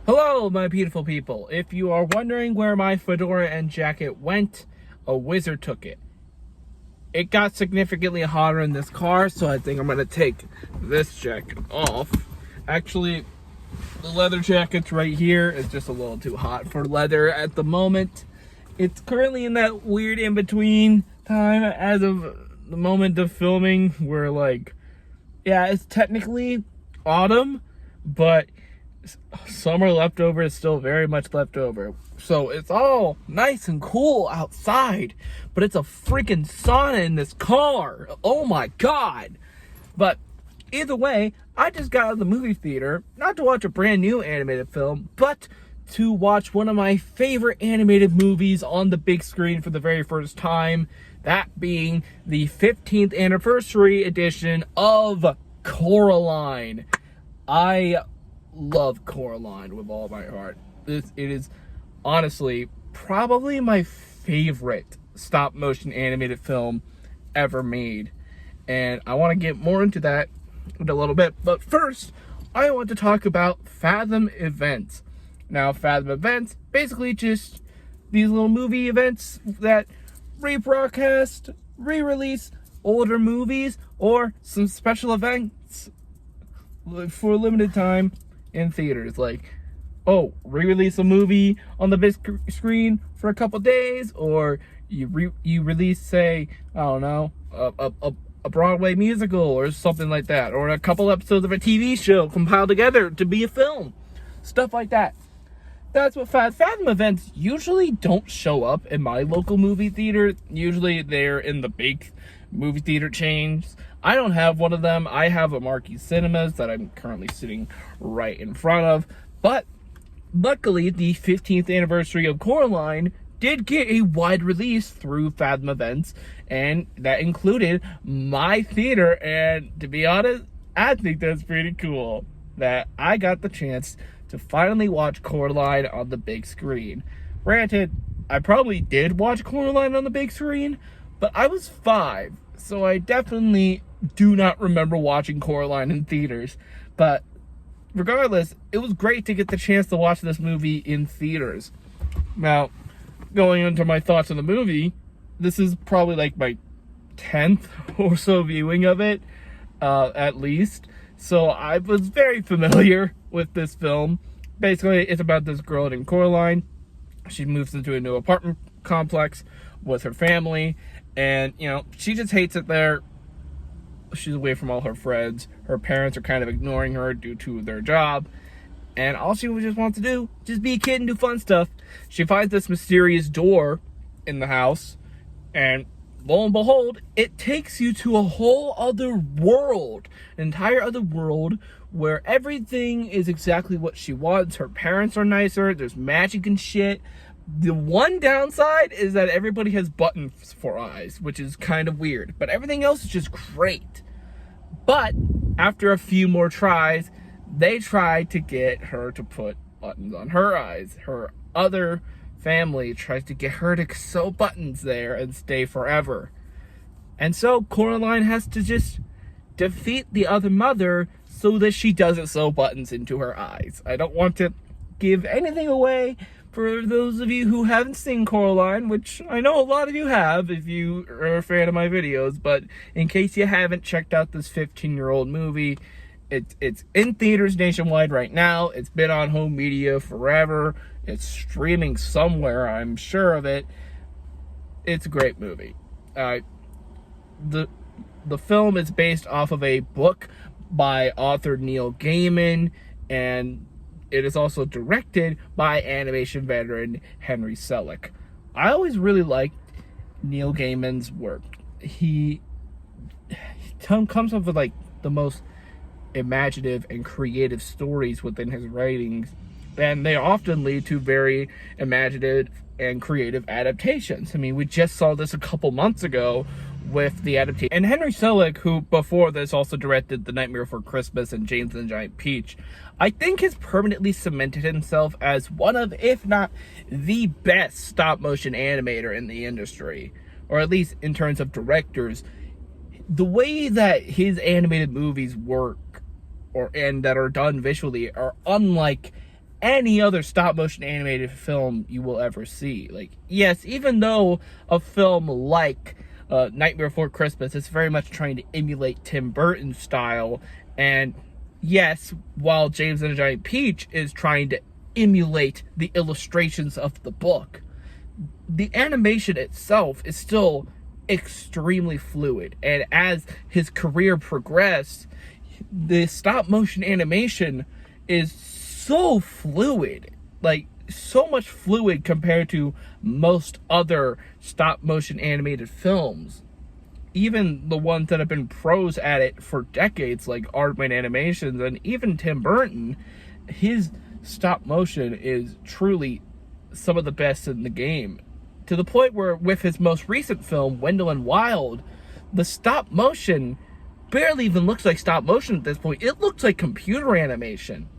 Hello, my beautiful people. If you are wondering where my fedora and jacket went, a wizard took it. It got significantly hotter in this car, so I think I'm going to take this jacket off. Actually, the leather jacket's right here. It's just a little too hot for leather at the moment. It's currently in that weird in-between time as of the moment of filming where, like, yeah, it's technically autumn, but summer leftover is still very much left over. So it's all nice and cool outside, but it's a freaking sauna in this car. Oh my god. But either way, I just got out of the movie theater, not to watch a brand new animated film, but to watch one of my favorite animated movies on the big screen for the very first time. That being the 15th anniversary edition of Coraline. I love Coraline with all my heart. It is honestly probably my favorite stop motion animated film ever made, and I want to get more into that in a little bit. But first, I want to talk about Fathom events. Now, Fathom events, basically just these little movie events that rebroadcast, re-release older movies or some special events for a limited time in theaters. Like, oh, re-release a movie on the big screen for a couple days, or you release, say, I don't know, a Broadway musical or something like that, or a couple episodes of a TV show compiled together to be a film. Stuff like that. That's what Fathom events usually don't show up in my local movie theater. Usually they're in the big movie theater chains. I don't have one of them. I have a Marquee Cinemas that I'm currently sitting right in front of. But luckily, the 15th anniversary of Coraline did get a wide release through Fathom events, and that included my theater. And to be honest, I think that's pretty cool that I got the chance to finally watch Coraline on the big screen. Granted, I probably did watch Coraline on the big screen, but I was 5, so I definitely do not remember watching Coraline in theaters. But regardless, it was great to get the chance to watch this movie in theaters. Now, going into my thoughts on the movie, this is probably like my 10th or so viewing of it, at least. So I was very familiar with this film. Basically, it's about this girl named Coraline. She moves into a new apartment complex with her family, and, you know, she just hates it there. She's away from all her friends. Her parents are kind of ignoring her due to their job, and all she just wants to do, just be a kid and do fun stuff. She finds this mysterious door in the house, and lo and behold, it takes you to a whole other world, an entire other world where everything is exactly what she wants. Her parents are nicer, there's magic and shit. The one downside is that everybody has buttons for eyes, which is kind of weird, but everything else is just great. But after a few more tries, they tried to get her to put buttons on her eyes. Her other family tries to get her to sew buttons there and stay forever. And so Coraline has to just defeat the other mother so that she doesn't sew buttons into her eyes. I don't want to give anything away for those of you who haven't seen Coraline, which I know a lot of you have if you are a fan of my videos, but in case you haven't checked out this 15-year-old movie, it's in theaters nationwide right now. It's been on home media forever. It's streaming somewhere, I'm sure of it. It's a great movie. The film is based off of a book by author Neil Gaiman, and it is also directed by animation veteran Henry Selick. I always really liked Neil Gaiman's work. He comes up with like the most imaginative and creative stories within his writings, and they often lead to very imaginative and creative adaptations. I mean, we just saw this a couple months ago with the adaptation. And Henry Selick, who before this also directed The Nightmare Before Christmas and James and the Giant Peach, I think has permanently cemented himself as one of, if not the best stop-motion animator in the industry. or at least in terms of directors, the way that his animated movies work and that are done visually are unlike any other stop motion animated film you will ever see. Like, yes, even though a film like Nightmare Before Christmas is very much trying to emulate Tim Burton's style, and yes, while James and the Giant Peach is trying to emulate the illustrations of the book, the animation itself is still extremely fluid. And as his career progressed, the stop motion animation is so fluid, like so much fluid compared to most other stop motion animated films. Even the ones that have been pros at it for decades, like Aardman Animations and even Tim Burton, his stop motion is truly some of the best in the game. To the point where, with his most recent film, Wendell and Wild, the stop motion barely even looks like stop motion at this point. It looks like computer animation.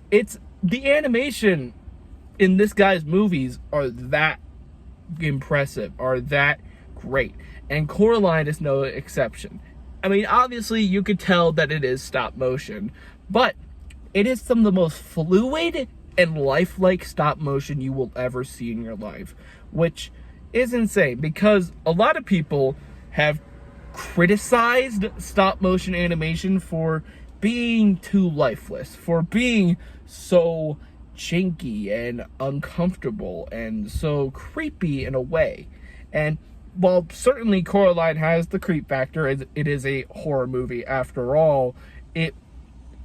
It's the animation in this guy's movies are that impressive, are that great. And Coraline is no exception. I mean, obviously you could tell that it is stop motion, but it is some of the most fluid and lifelike stop motion you will ever see in your life, which is insane because a lot of people have criticized stop motion animation for being too lifeless, for being so janky and uncomfortable and so creepy in a way. And while certainly Coraline has the creep factor, it is a horror movie after all,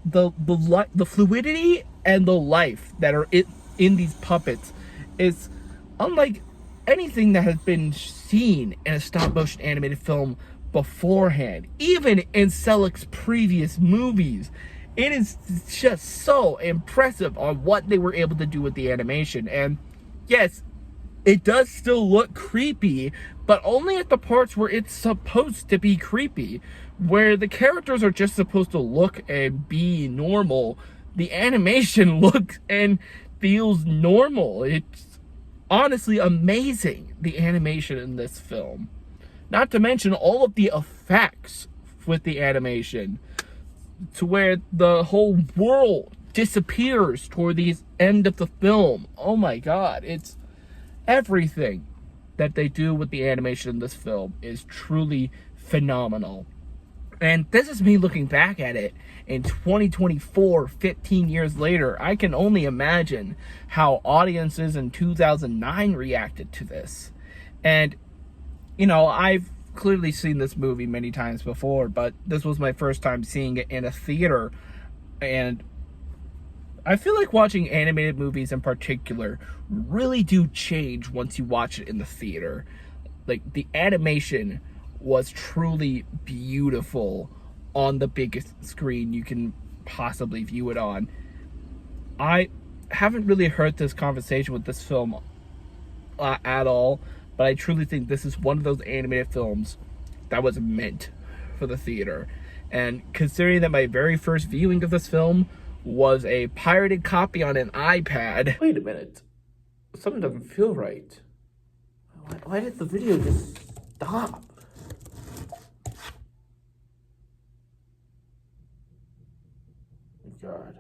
the fluidity and the life that are in these puppets is unlike anything that has been seen in a stop motion animated film beforehand. Even in Selleck's previous movies, it is just so impressive on what they were able to do with the animation. And yes, it does still look creepy, but only at the parts where it's supposed to be creepy. Where the characters are just supposed to look and be normal, the animation looks and feels normal. It's honestly amazing, the animation in this film. Not to mention all of the effects with the animation, to where the whole world disappears toward the end of the film. Oh my god, it's everything that they do with the animation in this film is truly phenomenal. And this is me looking back at it in 2024, 15 years later. I can only imagine how audiences in 2009 reacted to this. And, you know, I've clearly seen this movie many times before, but this was my first time seeing it in a theater. And I feel like watching animated movies in particular really do change once you watch it in the theater. Like, the animation was truly beautiful on the biggest screen you can possibly view it on. I haven't really heard this conversation with this film at all, but I truly think this is one of those animated films that was meant for the theater. And considering that my very first viewing of this film was a pirated copy on an iPad. Wait a minute. Something doesn't feel right. Why did the video just stop? God.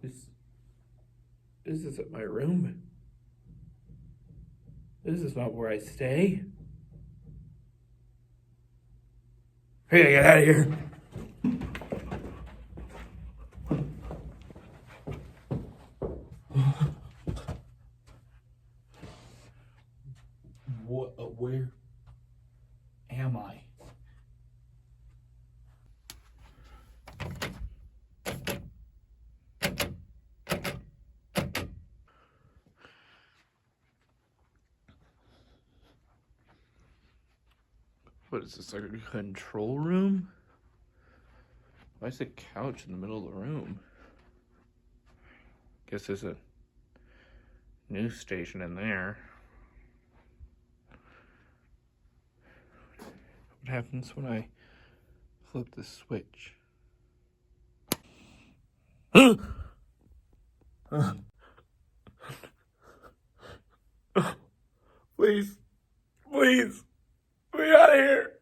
This isn't my room. This is not where I stay. I gotta get out of here. Where am I? What is this, like a control room? Why is the couch in the middle of the room? Guess there's a news station in there. What happens when I flip the switch? Please. Please. Get me out of here.